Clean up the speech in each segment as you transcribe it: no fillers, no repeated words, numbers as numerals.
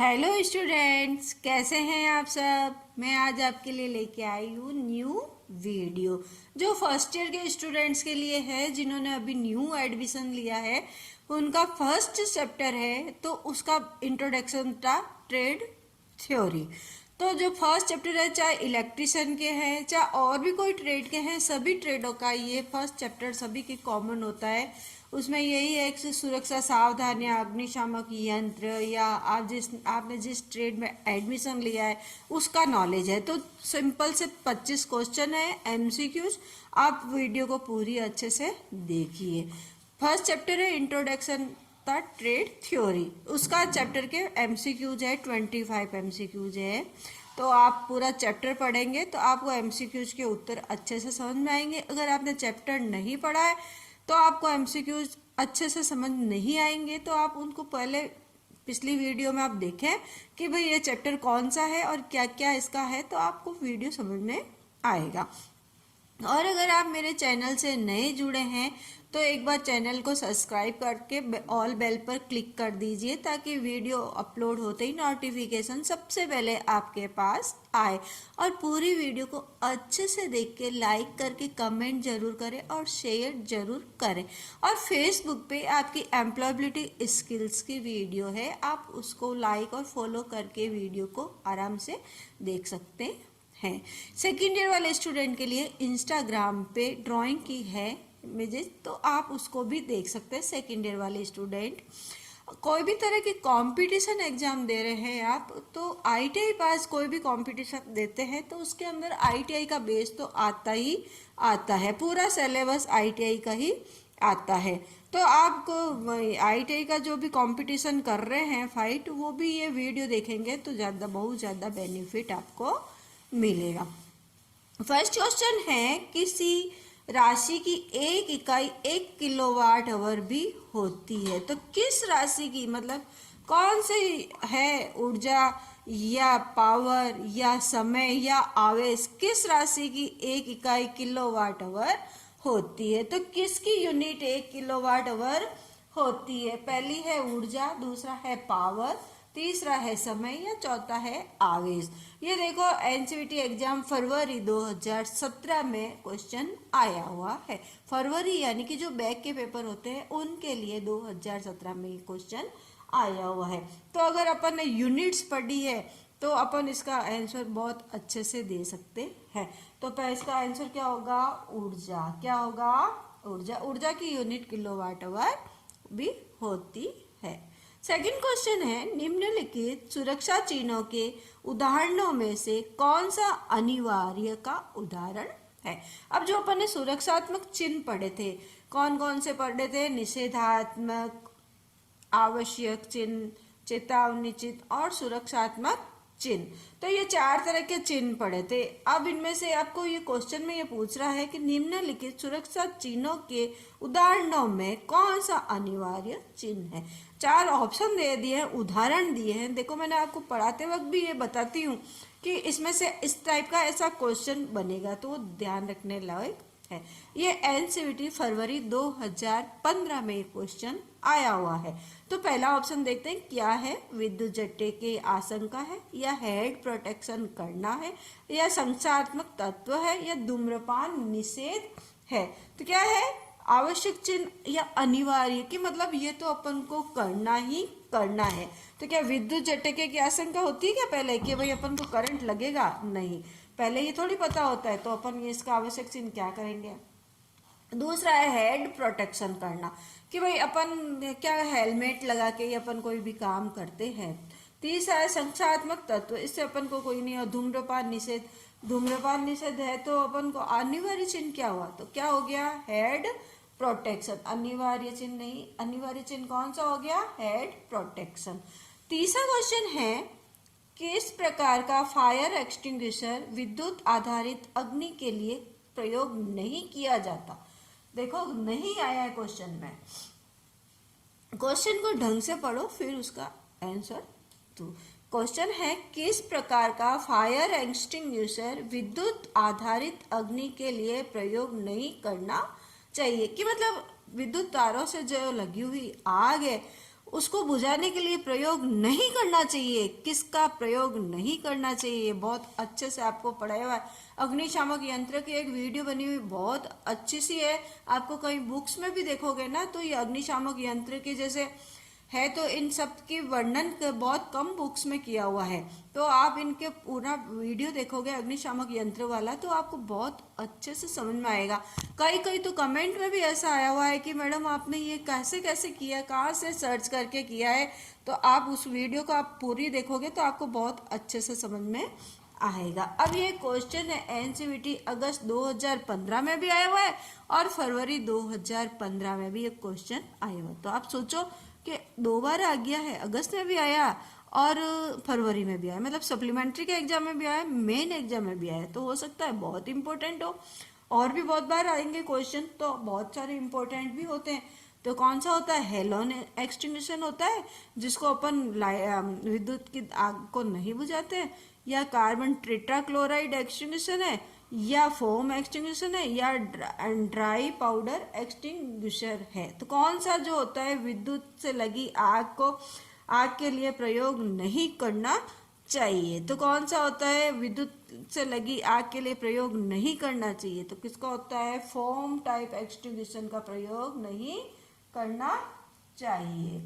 Hello students, कैसे हैं आप सब। मैं आज आपके लिए लेके आई हूँ न्यू वीडियो जो फर्स्ट ईयर के स्टूडेंट्स के लिए है, जिन्होंने अभी न्यू एडमिशन लिया है। उनका फर्स्ट चैप्टर है तो उसका इंट्रोडक्शन था ट्रेड थ्योरी। तो जो फर्स्ट चैप्टर है, चाहे इलेक्ट्रिशियन के हैं चाहे और भी कोई ट्रेड के हैं, सभी ट्रेडों का ये फर्स्ट चैप्टर सभी के कॉमन होता है। उसमें यही है कि सुरक्षा सावधानियां, अग्निशामक यंत्र, या आपने जिस ट्रेड में एडमिशन लिया है उसका नॉलेज है। तो सिंपल से 25 क्वेश्चन है, एमसीक्यूज। आप वीडियो को पूरी अच्छे से देखिए। फर्स्ट चैप्टर है इंट्रोडक्शन द ट्रेड थ्योरी। उसका चैप्टर के एमसीक्यूज है 25 एमसीक्यूज है। तो आप पूरा चैप्टर पढ़ेंगे तो आपको एमसीक्यूज के उत्तर अच्छे से समझ में आएंगे। अगर आपने चैप्टर नहीं पढ़ा है तो आपको एमसीक्यूज अच्छे से समझ नहीं आएंगे। तो आप उनको पहले पिछली वीडियो में आप देखें कि भाई ये चैप्टर कौन सा है और क्या क्या इसका है, तो आपको वीडियो समझ में आएगा। और अगर आप मेरे चैनल से नए जुड़े हैं तो एक बार चैनल को सब्सक्राइब करके ऑल बेल पर क्लिक कर दीजिए, ताकि वीडियो अपलोड होते ही नोटिफिकेशन सबसे पहले आपके पास आए। और पूरी वीडियो को अच्छे से देख के लाइक करके कमेंट जरूर करें और शेयर जरूर करें। और फेसबुक पे आपकी एम्प्लॉयबिलिटी स्किल्स की वीडियो है, आप उसको लाइक और फॉलो करके वीडियो को आराम से देख सकते हैं। सेकेंड ईयर वाले स्टूडेंट के लिए इंस्टाग्राम पे ड्राइंग की है इमेजेस, तो आप उसको भी देख सकते हैं। सेकेंड ईयर वाले स्टूडेंट कोई भी तरह की कंपटीशन एग्जाम दे रहे हैं आप, तो आईटीआई पास कोई भी कंपटीशन देते हैं तो उसके अंदर आईटीआई का बेस तो आता ही आता है। पूरा सिलेबस आईटीआई का ही आता है। तो आपको आईटीआई का जो भी कंपटीशन कर रहे हैं फाइट, वो भी ये वीडियो देखेंगे तो बहुत ज़्यादा बेनिफिट आपको मिलेगा। फर्स्ट क्वेश्चन है, किसी राशि की एक इकाई 1 किलोवाट आवर भी होती है। तो किस राशि की, मतलब कौन सी है, ऊर्जा या पावर या समय या आवेश, किस राशि की एक इकाई किलोवाट आवर होती है। तो किसकी यूनिट 1 किलोवाट आवर होती है। पहली है ऊर्जा, दूसरा है पावर, तीसरा है समय या चौथा है आवेश। ये देखो एनसीईआरटी एग्जाम फरवरी 2017 में क्वेश्चन आया हुआ है। फरवरी यानी कि जो बैक के पेपर होते हैं उनके लिए 2017 में क्वेश्चन आया हुआ है। तो अगर अपन ने यूनिट्स पढ़ी है तो अपन इसका आंसर बहुत अच्छे से दे सकते हैं। तो पहले इसका आंसर क्या होगा, ऊर्जा। क्या होगा, ऊर्जा। ऊर्जा की यूनिट किलोवाट आवर भी होती है। सेकंड क्वेश्चन है, निम्नलिखित सुरक्षा चिन्हों के उदाहरणों में से कौन सा अनिवार्य का उदाहरण है। अब जो अपन ने सुरक्षात्मक चिन्ह पढ़े थे, कौन कौन से पढ़े थे, निषेधात्मक, आवश्यक चिन्ह, चेतावनी चिन्ह और सुरक्षात्मक चिन्ह। तो ये 4 तरह के चिन्ह पढ़े थे। अब इनमें से आपको ये क्वेश्चन में ये पूछ रहा है कि निम्नलिखित सुरक्षा चिन्हों के उदाहरणों में कौन सा अनिवार्य चिन्ह है। 4 ऑप्शन दे दिए हैं, उदाहरण दिए हैं। देखो मैंने आपको पढ़ाते वक्त भी ये बताती हूँ कि इसमें से इस टाइप का ऐसा क्वेश्चन बनेगा, तो वो ध्यान रखने लायक है। ये एनसीईआरटी फरवरी 2015 में क्वेश्चन आया हुआ है। तो पहला ऑप्शन देखते हैं, क्या है, विद्युत झटके की आशंका है, या हेड प्रोटेक्शन करना है, या संचारात्मक तत्व है, या धूम्रपान निषेध है। तो क्या है, आवश्यक चिन्ह या अनिवार्य, कि मतलब ये तो अपन को करना ही करना है। तो क्या विद्युत झटके की आशंका होती है क्या पहले, कि भाई अपन को करंट लगेगा, नहीं, पहले ये थोड़ी पता होता है। तो अपन ये इसका आवश्यक चिन्ह क्या करेंगे। दूसरा है हेड प्रोटेक्शन करना, कि भाई अपन क्या हेलमेट लगा के अपन कोई भी काम करते हैं। तीसरा है संख्यात्मक तत्व, इससे अपन को कोई नहीं। और धूम्रपान निषेध, धूम्रपान निषेध है तो अपन को अनिवार्य चिन्ह क्या हुआ, तो क्या हो गया, हेड प्रोटेक्शन। अनिवार्य चिन्ह नहीं, अनिवार्य चिन्ह कौन सा हो गया, हेड प्रोटेक्शन। तीसरा क्वेश्चन है, किस प्रकार का फायर एक्सटिंग्विशर विद्युत आधारित अग्नि के लिए प्रयोग नहीं किया जाता। देखो नहीं आया है क्वेश्चन में, क्वेश्चन को ढंग से पढ़ो फिर उसका आंसर दो। क्वेश्चन है, किस प्रकार का फायर एक्सटिंग्विशर विद्युत आधारित अग्नि के लिए प्रयोग नहीं करना चाहिए। कि मतलब विद्युत तारों से जो लगी हुई आग है उसको बुझाने के लिए प्रयोग नहीं करना चाहिए। किसका प्रयोग नहीं करना चाहिए, बहुत अच्छे से आपको पढ़ाया हुआ है। अग्निशामक यंत्र की एक वीडियो बनी हुई बहुत अच्छी सी है, आपको कहीं बुक्स में भी देखोगे ना तो ये अग्निशामक यंत्र के जैसे है, तो इन सब की वर्णन बहुत कम बुक्स में किया हुआ है। तो आप इनके पूरा वीडियो देखोगे अग्निशामक यंत्र वाला तो आपको बहुत अच्छे से समझ में आएगा। कई कई तो कमेंट में भी ऐसा आया हुआ है कि मैडम आपने ये कैसे कैसे किया, कहाँ से सर्च करके किया है। तो आप उस वीडियो को आप पूरी देखोगे तो आपको बहुत अच्छे से समझ में आएगा। अब ये क्वेश्चन है एनसीईआरटी अगस्त 2015 में भी आया हुआ है और फरवरी 2015 में भी एक क्वेश्चन आया हुआ है। तो आप सोचो कि 2 बार आ गया है, अगस्त में भी आया और फरवरी में भी आया, मतलब सप्लीमेंट्री के एग्जाम में भी आया, मेन एग्जाम में भी आया। तो हो सकता है बहुत इंपॉर्टेंट हो, और भी बहुत बार आएंगे क्वेश्चन, तो बहुत सारे इंपॉर्टेंट भी होते हैं। तो कौन सा होता है, हेलोन एक्सटिंग्विशन होता है, जिसको अपन विद्युत की आग को नहीं बुझाते, या कार्बन टेट्राक्लोराइड एक्सटिंग्विशन है, या फोम एक्सटिंग्विशन है, या ड्राई पाउडर एक्सटिंग्विशर है। तो कौन सा जो होता है विद्युत से लगी आग के लिए प्रयोग नहीं करना चाहिए, तो कौन सा होता है विद्युत से लगी आग के लिए प्रयोग नहीं करना चाहिए, तो किसका होता है, फोम टाइप एक्सटिंग्विशन का प्रयोग नहीं करना चाहिए।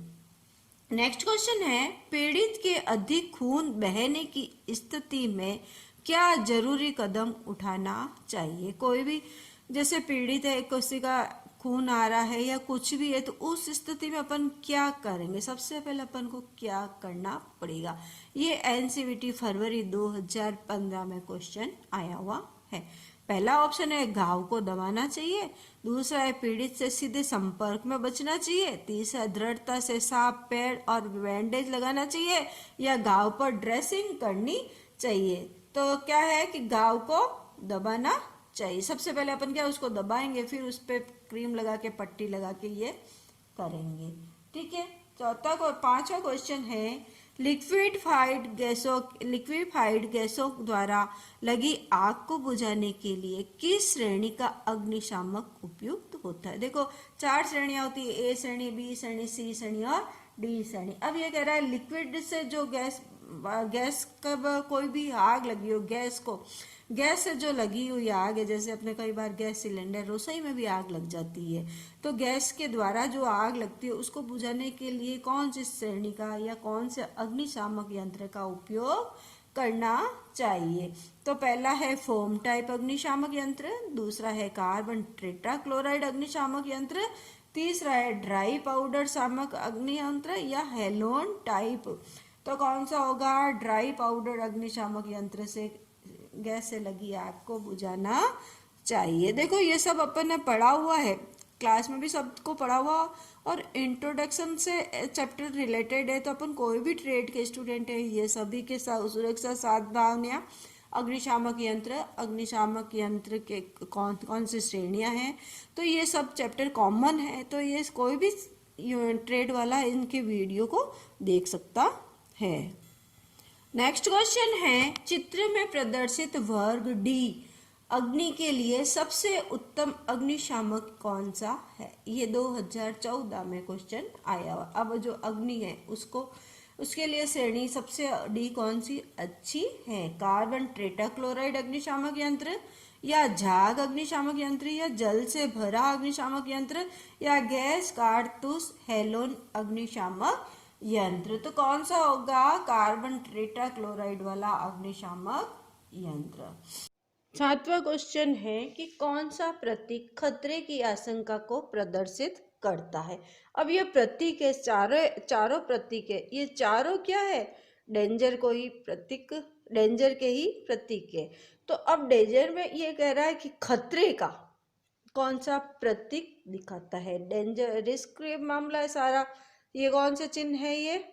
नेक्स्ट क्वेश्चन है, पीड़ित के अधिक खून बहने की स्थिति में क्या जरूरी कदम उठाना चाहिए। कोई भी जैसे पीड़ित है, किसी का खून आ रहा है या कुछ भी है, तो उस स्थिति में अपन क्या करेंगे, सबसे पहले अपन को क्या करना पड़ेगा। ये एनसीईआरटी फरवरी 2015 में क्वेश्चन आया हुआ है। पहला ऑप्शन है घाव को दबाना चाहिए, दूसरा है पीड़ित से सीधे संपर्क में बचना चाहिए, तीसरा दृढ़ता से साफ पैड और बैंडेज लगाना चाहिए, या घाव पर ड्रेसिंग करनी चाहिए। तो क्या है कि घाव को दबाना चाहिए। सबसे पहले अपन क्या उसको दबाएंगे, फिर उस पर क्रीम लगा के पट्टी लगा के ये करेंगे। ठीक है। पांचवा क्वेश्चन है, लिक्विफाइड गैसों द्वारा लगी आग को बुझाने के लिए किस श्रेणी का अग्निशामक उपयुक्त होता है। देखो 4 श्रेणियां होती है, ए श्रेणी, बी श्रेणी, सी श्रेणी और डी श्रेणी। अब ये कह रहा है लिक्विड से जो गैस कब कोई भी आग लगी हो, गैस से जो लगी हुई आग है, जैसे अपने कई बार गैस सिलेंडर रसोई में भी आग लग जाती है, तो गैस के द्वारा जो आग लगती है उसको बुझाने के लिए कौन सी श्रेणी का या कौन से अग्निशामक यंत्र का उपयोग करना चाहिए। तो पहला है फोम टाइप अग्निशामक यंत्र, दूसरा है कार्बन टेट्राक्लोराइड अग्निशामक यंत्र, तीसरा है ड्राई पाउडर शामक अग्नि यंत्र, या हेलोन टाइप। तो कौन सा होगा, ड्राई पाउडर अग्निशामक यंत्र से गैस से लगी आग को बुझाना चाहिए। देखो ये सब अपन ने पढ़ा हुआ है, क्लास में भी सबको पढ़ा हुआ, और इंट्रोडक्शन से चैप्टर रिलेटेड है, तो अपन कोई भी ट्रेड के स्टूडेंट है ये सभी के साथ सुरक्षा सावधानियां, अग्निशामक यंत्र के कौन कौन सी श्रेणियां हैं, तो ये सब चैप्टर कॉमन है, तो ये कोई भी ट्रेड वाला इनके वीडियो को देख सकता है। नेक्स्ट क्वेश्चन है, चित्र में प्रदर्शित वर्ग डी अग्नि के लिए सबसे उत्तम अग्निशामक कौन सा है। ये 2014 में क्वेश्चन आया हुआ। अब जो अग्नि है उसके लिए श्रेणी सबसे डी कौन सी अच्छी है, कार्बन टेट्राक्लोराइड अग्निशामक यंत्र, या झाग अग्निशामक यंत्र, या जल से भरा अग्निशामक यंत्र, या गैस कारतूस हेलोन अग्निशामक यंत्र। तो कौन सा होगा, कार्बन टेट्राक्लोराइड वाला अग्निशामक यंत्र। 7वां क्वेश्चन है कि कौन सा प्रतीक खतरे की आशंका को प्रदर्शित करता है। अब ये प्रतीक है, चारों प्रतीक है, ये चारों क्या है, डेंजर के ही प्रतीक है। तो अब डेंजर में ये कह रहा है कि खतरे का कौन सा प्रतीक दिखाता है, डेंजर रिस्क मामला है सारा। ये कौन से चिन्ह है, ये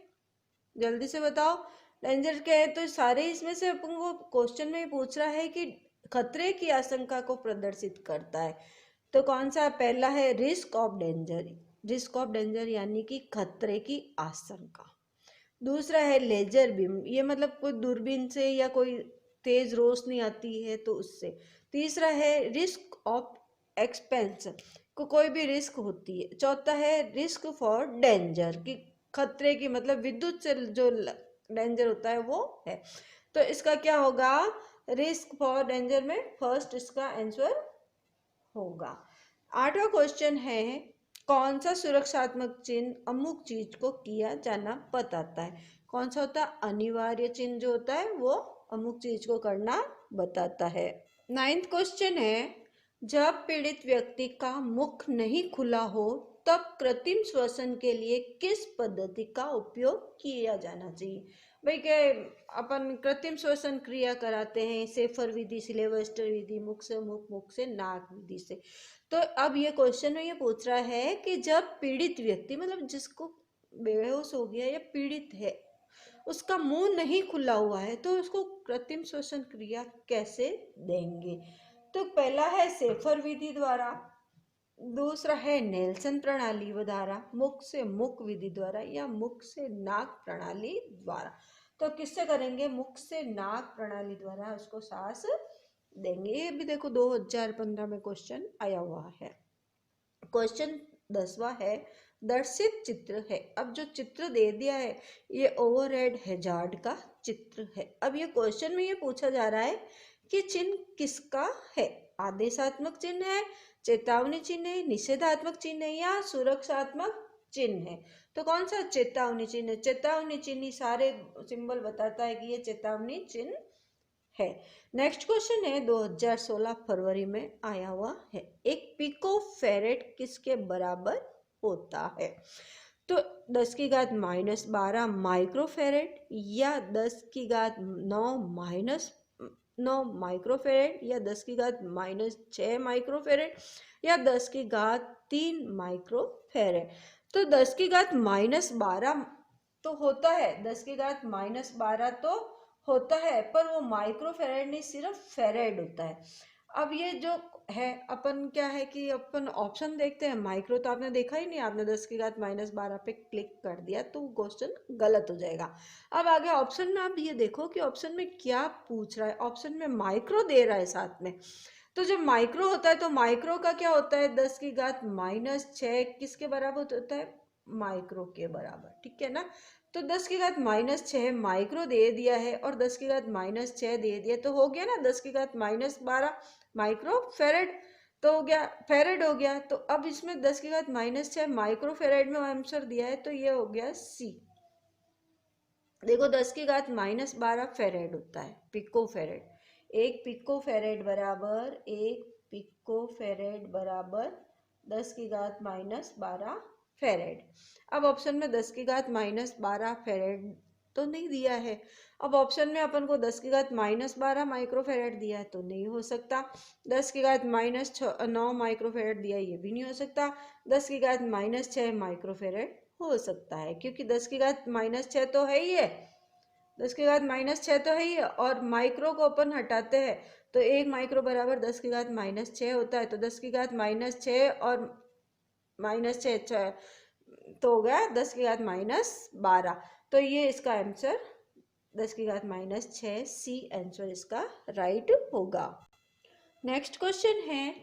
जल्दी से बताओ। डेंजर क्या है, तो सारे इसमें से अपन को क्वेश्चन में पूछ रहा है कि खतरे की आशंका को प्रदर्शित करता है। तो कौन सा, पहला है रिस्क ऑफ डेंजर यानी कि खतरे की आशंका। दूसरा है लेजर बीम, ये मतलब कोई दूरबीन से या कोई तेज रोशनी आती है तो उससे। तीसरा है रिस्क ऑफ एक्सपेंस, कोई भी रिस्क होती है। चौथा है रिस्क फॉर डेंजर, कि खतरे की, मतलब विद्युत से जो डेंजर होता है वो है। तो इसका क्या होगा, रिस्क फॉर डेंजर में फर्स्ट इसका आंसर होगा। 8वां क्वेश्चन है, कौन सा सुरक्षात्मक चिन्ह अमुक चीज को किया जाना बताता है। कौन सा होता है, अनिवार्य चिन्ह जो होता है वो अमुक चीज को करना बताता है। 9वां क्वेश्चन है, जब पीड़ित व्यक्ति का मुख नहीं खुला हो तब कृत्रिम श्वसन के लिए किस पद्धति का उपयोग किया जाना चाहिए। भाई क्या अपन कृत्रिम श्वसन क्रिया कराते हैं, सेफर विधि, सिलेबस्टर विधि, मुख से मुख, मुख से नाक विधि से। तो अब ये क्वेश्चन में ये पूछ रहा है कि जब पीड़ित व्यक्ति, मतलब जिसको बेहोश हो गया या पीड़ित है, उसका मुंह नहीं खुला हुआ है तो उसको कृत्रिम श्वसन क्रिया कैसे देंगे। तो पहला है सेफर विधि द्वारा, दूसरा है नेल्सन प्रणाली द्वारा, मुख से मुख विधि द्वारा, या मुख से नाक प्रणाली द्वारा। तो किससे करेंगे, मुख से नाक प्रणाली द्वारा उसको सांस देंगे। ये भी देखो 2015 में क्वेश्चन आया हुआ है। क्वेश्चन 10वां है, दर्शित चित्र है। अब जो चित्र दे दिया है ये ओवरहेड हैजार्ड का चित्र है। अब ये क्वेश्चन में ये पूछा जा रहा है कि चिन्ह किसका है, आदेशात्मक चिन्ह है, चेतावनी चिन्ह है, निषेधात्मक चिन्ह है, या सुरक्षात्मक चिन्ह है। तो कौन सा चेतावनी चिन्ह है, चेतावनी चिन्ह सारे सिंबल बताता है कि ये चेतावनी चिन्ह है। नेक्स्ट क्वेश्चन है 2016 फरवरी में आया हुआ है, एक पिको फेरेड किसके बराबर होता है। तो 10 की घात -12 माइक्रोफेरेड, या 10 की घात 9 माइक्रोफेरेड, या 10 की घात -6 माइक्रोफेरेड, या 10 की घात 3 माइक्रोफेरेड। तो 10 की घात -12 तो होता है, 10 की घात -12 तो होता है, पर वो माइक्रोफेरेड नहीं, सिर्फ फेरेड होता है। अब ये जो है अपन क्या है कि अपन ऑप्शन देखते हैं, माइक्रो तो आपने देखा ही नहीं, आपने 10 की घात -12 पे क्लिक कर दिया तो क्वेश्चन गलत हो जाएगा। अब आगे ऑप्शन में आप ये देखो कि ऑप्शन में क्या पूछ रहा है, ऑप्शन में माइक्रो दे रहा है साथ में। तो जब माइक्रो होता है तो माइक्रो का क्या होता है, 10 की घात -6 किसके बराबर होता है, माइक्रो के बराबर, ठीक है ना। तो 10 की घात -6 माइक्रो दे दिया है और 10 की घात -6 दे दिया, तो हो गया ना 10 की घात -12 माइक्रो फेरेड, तो हो गया फेरेड हो गया। तो अब इसमें 10 की घात -6 माइक्रो फेरेड में आंसर दिया है, तो ये हो गया सी। देखो 10 की घात -12 फेरेड होता है, पिको फेरेड। एक पिको फेरेड बराबर, एक पिको फेरेड बराबर 10 की घात -12 फेरेड। अब ऑप्शन में 10 की घात -12 फेरेड तो नहीं दिया है। अब ऑप्शन में अपन को 10 की घात -12 माइक्रोफेरेड दिया है तो नहीं हो सकता। 10 की घात -9 माइक्रोफेरेड दिया है, ये भी नहीं हो सकता। 10 की घात -6 माइक्रोफेरेड हो सकता है, क्योंकि 10 की घात -6 तो है ही है, 10 की घात -6 तो है ही है, और माइक्रो को अपन हटाते हैं तो एक माइक्रो बराबर 10 की घात -6 होता है। तो 10 की घात -6 और -6 तो हो गया 10 की घात -12। तो ये इसका आंसर 10 की घात -6 सी आंसर इसका राइट होगा। नेक्स्ट क्वेश्चन है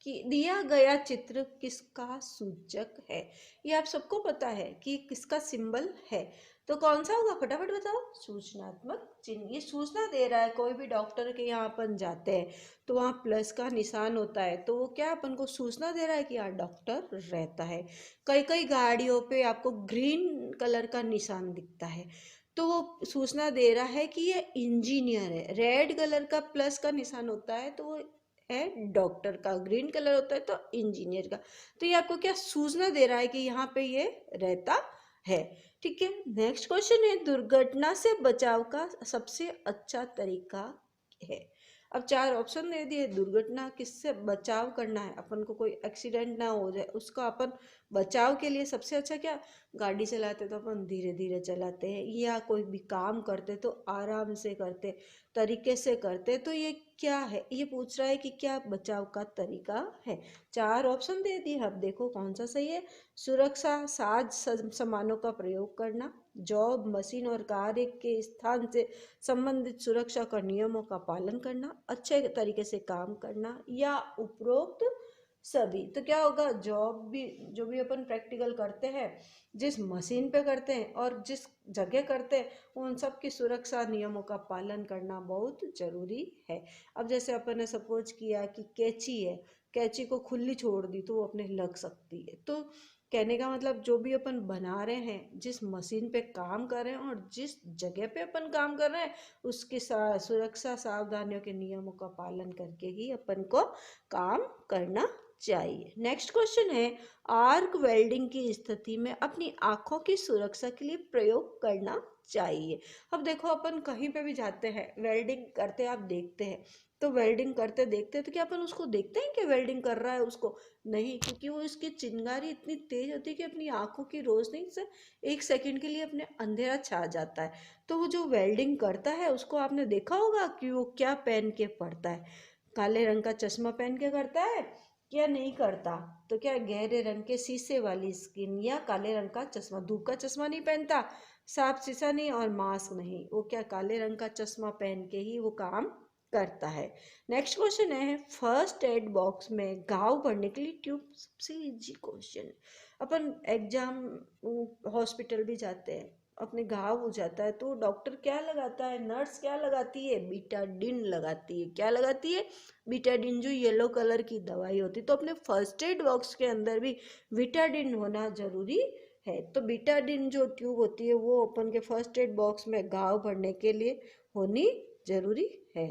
कि दिया गया चित्र किसका सूचक है। ये आप सबको पता है कि किसका सिंबल है, तो कौन सा होगा, फटाफट बताओ। सूचनात्मक चिन्ह, ये सूचना दे रहा है। कोई भी डॉक्टर के यहाँ अपन जाते हैं तो वहाँ प्लस का निशान होता है, तो वो क्या अपन को सूचना दे रहा है कि यहाँ डॉक्टर रहता है। कई कई गाड़ियों पे आपको ग्रीन कलर का निशान दिखता है, तो वो सूचना दे रहा है कि ये इंजीनियर है। रेड कलर का प्लस का निशान होता है तो वो है डॉक्टर का, ग्रीन कलर होता है तो इंजीनियर का। तो ये आपको क्या सूचना दे रहा है कि यहाँ पे ये रहता है, ठीक है। नेक्स्ट क्वेश्चन है, दुर्घटना से बचाव का सबसे अच्छा तरीका है। अब 4 ऑप्शन दे दिए, दुर्घटना किससे बचाव करना है, अपन को कोई एक्सीडेंट ना हो जाए उसका अपन बचाव के लिए सबसे अच्छा क्या, गाड़ी चलाते तो अपन धीरे धीरे चलाते हैं, या कोई भी काम करते तो आराम से करते, तरीके से करते। तो ये क्या है, ये पूछ रहा है कि क्या बचाव का तरीका है। 4 ऑप्शन दे दिए, अब देखो कौन सा सही है। सुरक्षा साज सामानों का प्रयोग करना, जॉब मशीन और कार्य के स्थान से संबंधित सुरक्षा का नियमों का पालन करना, अच्छे तरीके से काम करना, या उपरोक्त सभी। तो क्या होगा, जॉब भी जो भी अपन प्रैक्टिकल करते हैं, जिस मशीन पे करते हैं और जिस जगह करते हैं, उन सब की सुरक्षा नियमों का पालन करना बहुत जरूरी है। अब जैसे अपन ने सपोज किया कि कैंची है, कैंची को खुली छोड़ दी तो वो अपने लग सकती है। तो कहने का मतलब जो भी अपन बना रहे हैं, जिस मशीन पे काम कर रहे हैं और जिस जगह पे अपन काम कर रहे हैं, उसकी सुरक्षा सावधानियों के नियमों का पालन करके ही अपन को काम करना चाहिए। नेक्स्ट क्वेश्चन है, आर्क वेल्डिंग की स्थिति में अपनी आंखों की सुरक्षा के लिए प्रयोग करना चाहिए। अब देखो, अपन कहीं पे भी जाते हैं, वेल्डिंग करते आप देखते हैं, तो वेल्डिंग करते देखते हैं तो क्या अपन उसको देखते हैं कि वेल्डिंग कर रहा है उसको? नहीं, क्योंकि वो इसकी चिंगारी इतनी तेज होती है कि अपनी आंखों की रोशनी से 1 सेकंड के लिए अपने अंधेरा छा जाता है। तो वो जो वेल्डिंग करता है उसको आपने देखा होगा कि वो क्या पहन के पड़ता है, काले रंग का चश्मा पहन के करता है या नहीं करता? तो क्या गहरे रंग के शीशे वाली स्किन या काले रंग का चश्मा, धूप का चश्मा नहीं पहनता, साफ शीशा नहीं और मास्क नहीं, वो क्या काले रंग का चश्मा पहन के ही वो काम करता है। नेक्स्ट क्वेश्चन है, फर्स्ट एड बॉक्स में घाव भरने के लिए ट्यूब। सबसे इजी क्वेश्चन। अपन एग्जाम हॉस्पिटल भी जाते हैं, अपने घाव हो जाता है तो डॉक्टर क्या लगाता है, नर्स क्या लगाती है, बीटाडिन लगाती है। क्या लगाती है? बीटाडिन, जो येलो कलर की दवाई होती है। तो अपने फर्स्ट एड बॉक्स के अंदर भी बीटाडिन होना जरूरी है। तो बीटाडिन जो ट्यूब होती है वो अपन के फर्स्ट एड बॉक्स में घाव भरने के लिए होनी जरूरी है।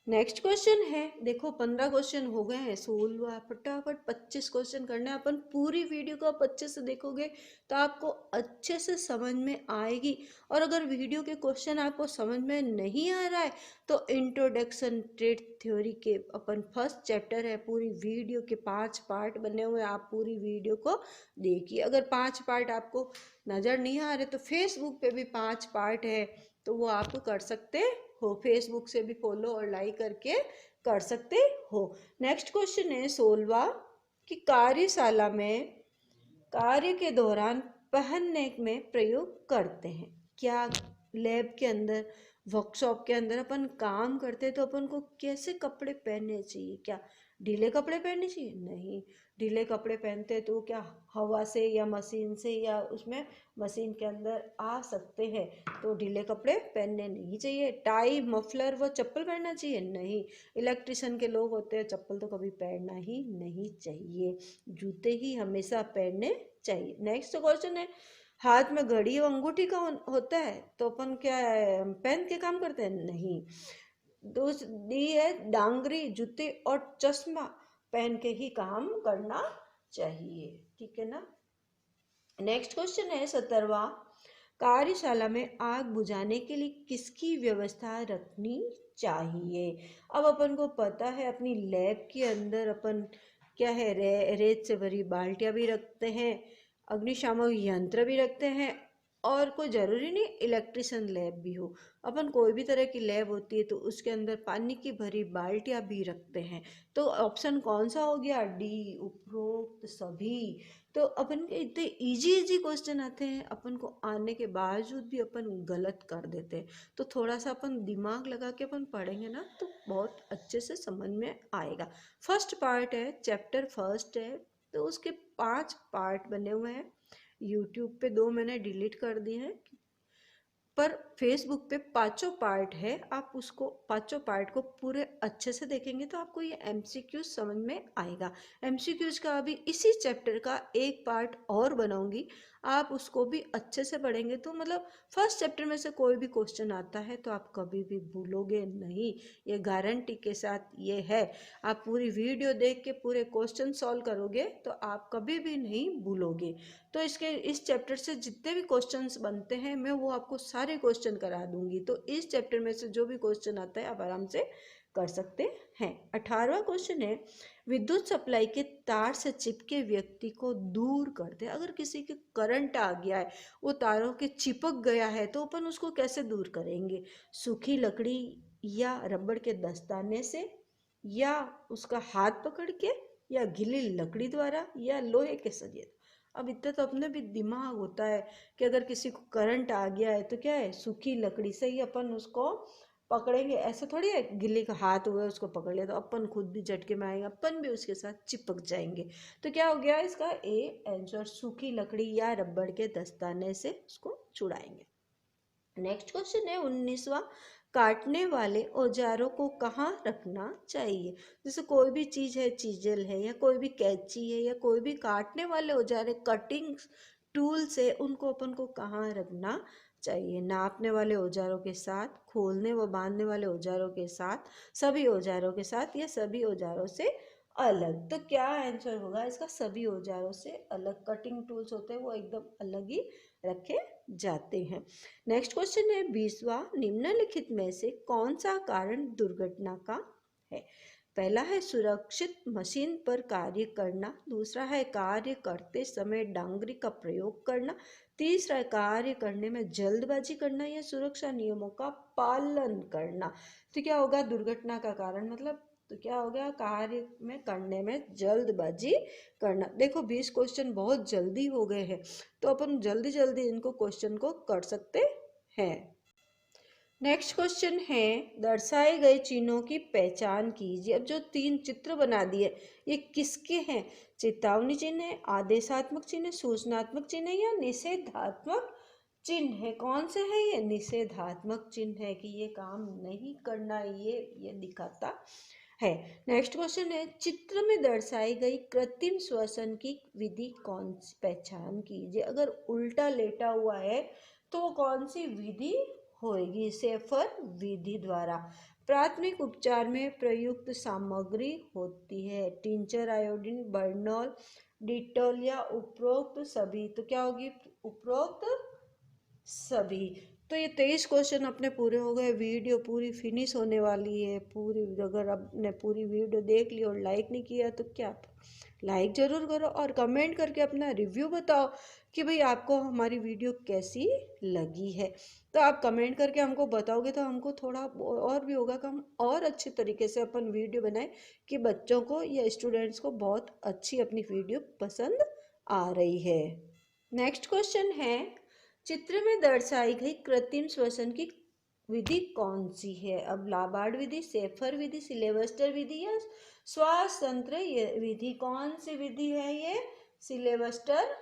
नेक्स्ट क्वेश्चन है, देखो 15 क्वेश्चन हो गए हैं, 16 फटाफट 25 क्वेश्चन करना है। अपन पूरी वीडियो को आप अच्छे से देखोगे तो आपको अच्छे से समझ में आएगी। और अगर वीडियो के क्वेश्चन आपको समझ में नहीं आ रहा है तो इंट्रोडक्शन ट्रेड थ्योरी के अपन फर्स्ट चैप्टर है, पूरी वीडियो के 5 पार्ट बने हुए, आप पूरी वीडियो को देखिए। अगर 5 पार्ट आपको नज़र नहीं आ रहे तो फेसबुक पे भी 5 पार्ट है, तो वो आप कर सकते हो, फेसबुक से भी फॉलो और लाइक करके कर सकते हो। नेक्स्ट क्वेश्चन है 16वां, कि कार्यशाला में कार्य के दौरान पहनने में प्रयोग करते हैं। क्या लैब के अंदर, वर्कशॉप के अंदर अपन काम करते हैं तो अपन को कैसे कपड़े पहनने चाहिए? क्या ढीले कपड़े पहनने चाहिए? नहीं, ढीले कपड़े पहनते हैं तो क्या हवा से या मशीन से या उसमें मशीन के अंदर आ सकते हैं, तो ढीले कपड़े पहनने नहीं चाहिए। टाई, मफलर व चप्पल पहनना चाहिए? नहीं, इलेक्ट्रिशियन के लोग होते हैं, चप्पल तो कभी पहनना ही नहीं चाहिए, जूते ही हमेशा पहनने चाहिए। नेक्स्ट क्वेश्चन है, हाथ में घड़ी और अंगूठी का होता है तो अपन क्या पहन के काम करते हैं? नहीं। दूसरी है, डांगरी, जूते और चश्मा पहन के ही काम करना चाहिए, ठीक है ना। नेक्स्ट क्वेश्चन है 17वां, कार्यशाला में आग बुझाने के लिए किसकी व्यवस्था रखनी चाहिए? अब अपन को पता है अपनी लैब के अंदर अपन क्या है, रेत से भरी बाल्टियां भी रखते हैं, अग्निशामक यंत्र भी रखते हैं, और कोई ज़रूरी नहीं इलेक्ट्रिशियन लैब भी हो, अपन कोई भी तरह की लैब होती है तो उसके अंदर पानी की भरी बाल्टियां भी रखते हैं। तो ऑप्शन कौन सा हो गया? डी, उपरोक्त सभी। तो अपन के इतने इजी इजी क्वेश्चन आते हैं, अपन को आने के बावजूद भी अपन गलत कर देते हैं। तो थोड़ा सा अपन दिमाग लगा के अपन पढ़ेंगे ना तो बहुत अच्छे से समझ में आएगा। फर्स्ट पार्ट है, चैप्टर फर्स्ट है, तो उसके 5 पार्ट बने हुए हैं। यूट्यूब पे 2 मैंने डिलीट कर दिए हैं, पर फेसबुक पे 5 पार्ट है, आप उसको 5 पार्ट को पूरे अच्छे से देखेंगे तो आपको ये एमसीक्यूज समझ में आएगा। एमसीक्यूज का अभी इसी चैप्टर का एक पार्ट और बनाऊंगी, आप उसको भी अच्छे से पढ़ेंगे तो मतलब फर्स्ट चैप्टर में से कोई भी क्वेश्चन आता है तो आप कभी भी भूलोगे नहीं, ये गारंटी के साथ ये है। आप पूरी वीडियो देख के पूरे क्वेश्चन सॉल्व करोगे तो आप कभी भी नहीं भूलोगे। तो इसके इस चैप्टर से जितने भी क्वेश्चंस बनते हैं मैं वो आपको सारे क्वेश्चन करा दूंगी, तो इस चैप्टर में से जो भी क्वेश्चन आता है आप आराम से कर सकते हैं। 18वां क्वेश्चन है, विद्युत सप्लाई के तार से चिपके व्यक्ति को दूर करते हैं। अगर किसी के करंट आ गया है, वो तारों के चिपक गया है तो अपन उसको कैसे दूर करेंगे? सूखी लकड़ी या रबड़ के दस्ताने से, या उसका हाथ पकड़ के, या गीली लकड़ी द्वारा, या लोहे के सरिये। अब इतना तो अपने भी दिमाग होता है कि अगर किसी को करंट आ गया है तो क्या है, सूखी लकड़ी से ही अपन उसको पकड़ेंगे ऐसा थोड़ी है, गिल्ली का हाथ हुआ उसको पकड़ लिया तो अपन खुद भी झटके में आएंगे, अपन भी उसके साथ चिपक जाएंगे। तो क्या हो गया इसका ए आंसर, सूखी लकड़ी या रबड़ के दस्ताने से उसको छुड़ाएंगे। नेक्स्ट क्वेश्चन है 19वां, काटने वाले औजारों को कहाँ रखना चाहिए। जैसे कोई भी चीज़ है, चीजल है या कोई भी कैंची है या कोई भी काटने वाले औजार है, कटिंग टूल्स है, उनको अपन को कहाँ रखना चाहिए। नापने वाले औजारों के साथ, खोलने व बांधने वाले औजारों के साथ, सभी औजारों के साथ या सभी औजारों से अलग। तो क्या आंसर होगा इसका, सभी औजारों से अलग। कटिंग टूल्स होते हैं वो एकदम अलग ही रखे जाते हैं। नेक्स्ट क्वेश्चन है 20वां, निम्नलिखित में से कौन सा कारण दुर्घटना का है। पहला है सुरक्षित मशीन पर कार्य करना, दूसरा है कार्य करते समय डांगरी का प्रयोग करना, तीसरा है कार्य करने में जल्दबाजी करना या सुरक्षा नियमों का पालन करना। तो क्या होगा दुर्घटना का कारण, मतलब तो क्या हो गया कार्य में करने में जल्दबाजी करना। देखो 20 क्वेश्चन बहुत जल्दी हो गए हैं, तो अपन जल्दी जल्दी इनको क्वेश्चन को कर सकते हैं। नेक्स्ट क्वेश्चन है दर्शाए गए चिन्हों की पहचान कीजिए। अब जो 3 चित्र बना दिए ये किसके हैं, चेतावनी चिन्ह है, आदेशात्मक चिन्ह है, सूचनात्मक चिन्ह है या निषेधात्मक चिन्ह है। कौन से है ये, निषेधात्मक चिन्ह है कि ये काम नहीं करना, ये दिखाता है। नेक्स्ट क्वेश्चन है चित्र में दर्शाई गई कृत्रिम श्वसन की विधि कौन सी, पहचान कीजिए। अगर उल्टा लेटा हुआ है तो वो कौन सी विधि होगी, सेफर विधि द्वारा। प्राथमिक उपचार में प्रयुक्त सामग्री होती है टिंचर, आयोडीन, बर्नॉल, डिटॉल या उपरोक्त सभी। तो क्या होगी, उपरोक्त सभी। तो ये 23 क्वेश्चन अपने पूरे हो गए। वीडियो पूरी फिनिश होने वाली है पूरी। अगर आपने पूरी वीडियो देख ली और लाइक नहीं किया तो क्या, लाइक ज़रूर करो और कमेंट करके अपना रिव्यू बताओ कि भाई आपको हमारी वीडियो कैसी लगी है। तो आप कमेंट करके हमको बताओगे तो हमको थोड़ा और भी होगा कि हम और अच्छे तरीके से अपन वीडियो बनाएं कि बच्चों को या स्टूडेंट्स को बहुत अच्छी अपनी वीडियो पसंद आ रही है। नेक्स्ट क्वेश्चन है चित्र में दर्शाई गई कृत्रिम श्वसन की विधि कौन सी है। अब लाबार्ड विधि, सेफर विधि, सिलेबस्टर विधि या श्वास तंत्र विधि, कौन सी विधि है ये, सिलेबस्टर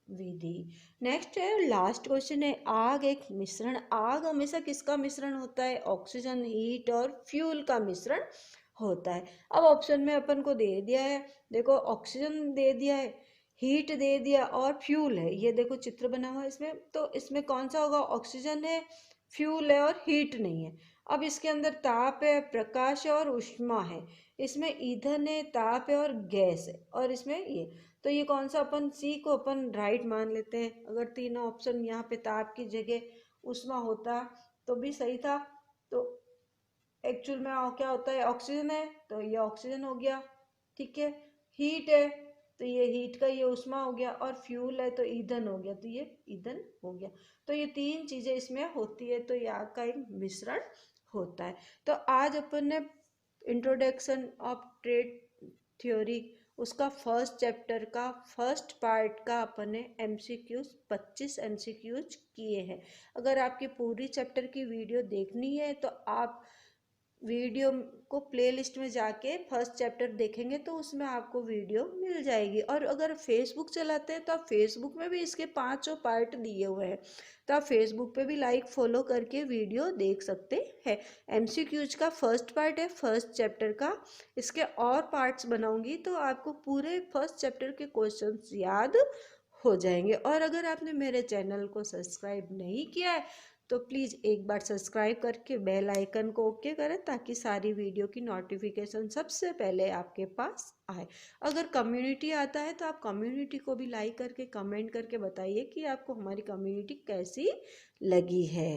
विधि। नेक्स्ट है लास्ट क्वेश्चन है आग एक मिश्रण। आग हमेशा किसका मिश्रण होता है, ऑक्सीजन, हीट और फ्यूल का मिश्रण होता है। अब ऑप्शन में अपन को दे दिया है, देखो ऑक्सीजन दे दिया है, हीट दे दिया और फ्यूल है। ये देखो चित्र बना हुआ है इसमें, तो इसमें कौन सा होगा, ऑक्सीजन है, फ्यूल है और हीट नहीं है। अब इसके अंदर ताप है, प्रकाश है और ऊष्मा है। इसमें ईंधन है, ताप है और गैस है। और इसमें ये, तो ये कौन सा, अपन सी को अपन राइट मान लेते हैं। अगर तीनों ऑप्शन यहाँ पे ताप की जगह ऊष्मा होता तो भी सही था। तो एक्चुअल में क्या होता है, ऑक्सीजन है तो ये ऑक्सीजन हो गया, ठीक है। हीट है तो ये हीट का ये ऊष्मा हो गया, और फ्यूल है तो ईंधन हो गया, तो ये ईंधन हो गया। तो ये 3 चीजें इसमें होती है, तो ये आग का एक मिश्रण होता है। तो आज अपन ने इंट्रोडक्शन ऑफ ट्रेड थ्योरी उसका फर्स्ट चैप्टर का फर्स्ट पार्ट का अपन ने एमसीक्यूज 25 एमसीक्यूज किए हैं। अगर आपकी पूरी चैप्टर की वीडियो देखनी है तो आप वीडियो को प्लेलिस्ट में जाके फर्स्ट चैप्टर देखेंगे तो उसमें आपको वीडियो मिल जाएगी। और अगर फेसबुक चलाते हैं तो आप फेसबुक में भी इसके 5 पार्ट दिए हुए हैं, तो आप फेसबुक पे भी लाइक फॉलो करके वीडियो देख सकते हैं। एमसीक्यूज का फर्स्ट पार्ट है फर्स्ट चैप्टर का, इसके और पार्ट्स बनाऊंगी तो आपको पूरे फर्स्ट चैप्टर के क्वेश्चंस याद हो जाएंगे। और अगर आपने मेरे चैनल को सब्सक्राइब नहीं किया है तो प्लीज़ एक बार सब्सक्राइब करके बेल आइकन को ओके करें ताकि सारी वीडियो की नोटिफिकेशन सबसे पहले आपके पास आए। अगर कम्युनिटी आता है तो आप कम्युनिटी को भी लाइक करके कमेंट करके बताइए कि आपको हमारी कम्युनिटी कैसी लगी है।